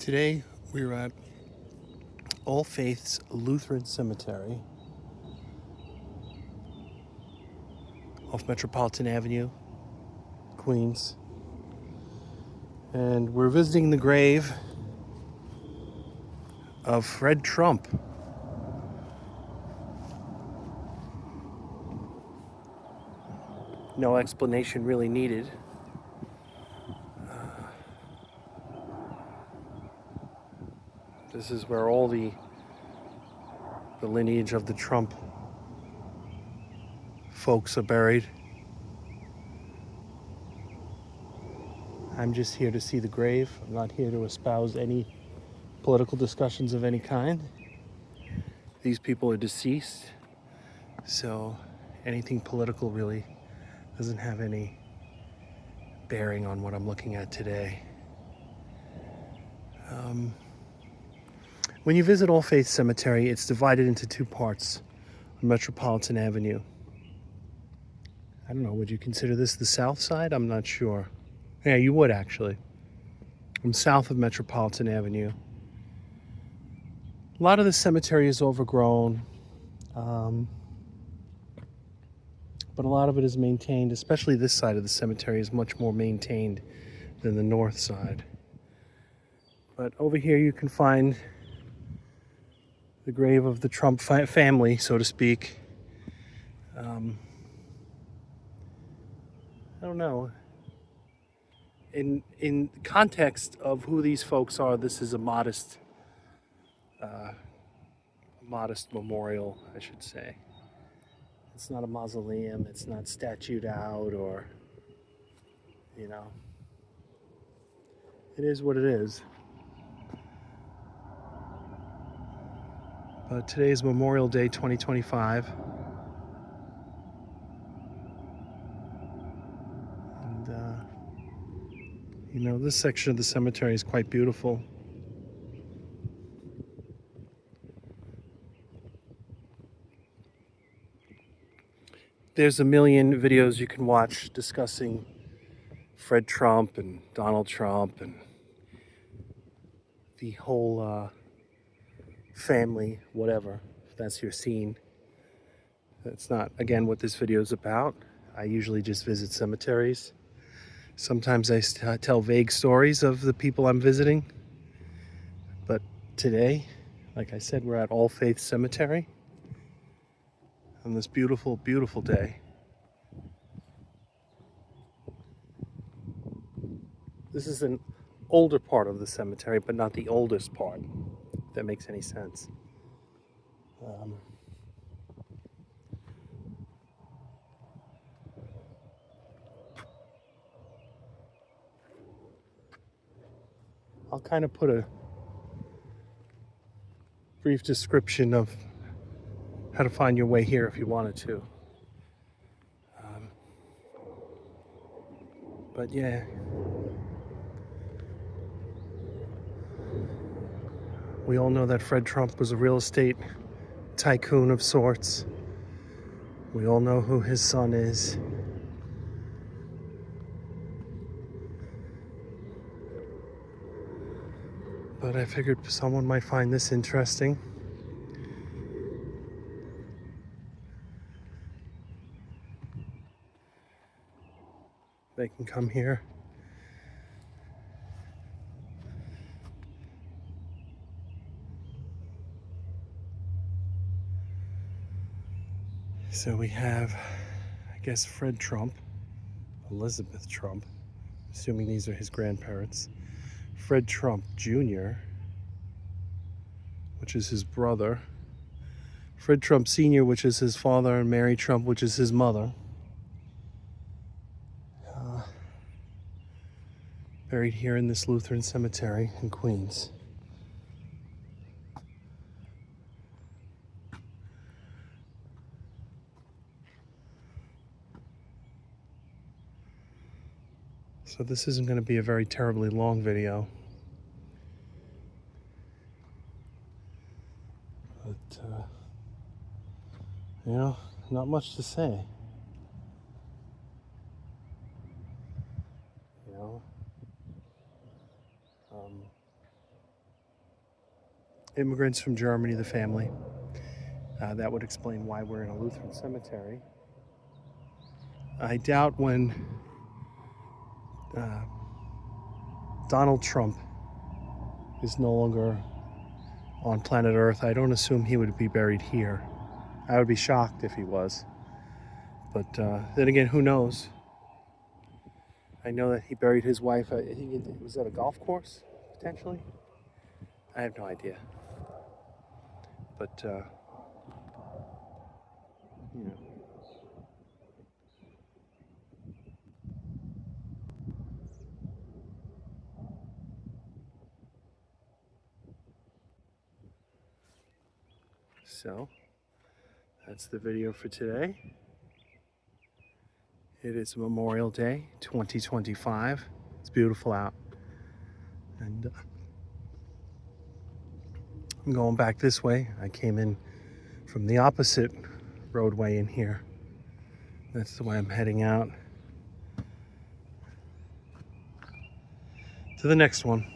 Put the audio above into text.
Today we're at All Faiths Lutheran Cemetery off Metropolitan Avenue, Queens. And we're visiting the grave of Fred Trump. No explanation really needed. This is where all the lineage of the Trump folks are buried. I'm just here to see the grave. I'm not here to espouse any political discussions of any kind. These people are deceased, so anything political really doesn't have any bearing on what I'm looking at today. When you visit All Faiths Cemetery, it's divided into two parts on Metropolitan Avenue. I don't know, would you consider this the south side? I'm not sure. Yeah, you would actually. I'm south of Metropolitan Avenue. A lot of the cemetery is overgrown, but a lot of it is maintained, especially this side of the cemetery is much more maintained than the north side. But over here you can find the grave of the Trump family, so to speak. I don't know. In context of who these folks are, this is a modest memorial, I should say. It's not a mausoleum. It's not statued out, or it is what it is. But today is Memorial Day 2025. And, this section of the cemetery is quite beautiful. There's a million videos you can watch discussing Fred Trump and Donald Trump and the whole family, whatever, if that's your scene. That's not, again, what this video is about. I usually just visit cemeteries. Sometimes I tell vague stories of the people I'm visiting. But today, like I said, we're at All Faiths Cemetery on this beautiful, beautiful day. This is an older part of the cemetery, but not the oldest part, if that makes any sense. I'll kind of put a brief description of how to find your way here if you wanted to. But yeah, we all know that Fred Trump was a real estate tycoon of sorts. We all know who his son is. But I figured someone might find this interesting. They can come here. So we have, I guess, Fred Trump, Elizabeth Trump, assuming these are his grandparents, Fred Trump Jr., which is his brother, Fred Trump Sr., which is his father, and Mary Trump, which is his mother. Buried here in this Lutheran cemetery in Queens. So this isn't going to be a very terribly long video. But, not much to say. immigrants from Germany, the family. That would explain why we're in a Lutheran cemetery. I doubt when Donald Trump is no longer on planet Earth, I don't assume he would be buried here. I would be shocked if he was. But then again, who knows? I know that he buried his wife, I think it was at a golf course, potentially. I have no idea. But, you know. So, that's the video for today. It is Memorial Day 2025. It's beautiful out. And I'm going back this way. I came in from the opposite roadway in here. That's the way I'm heading out to the next one.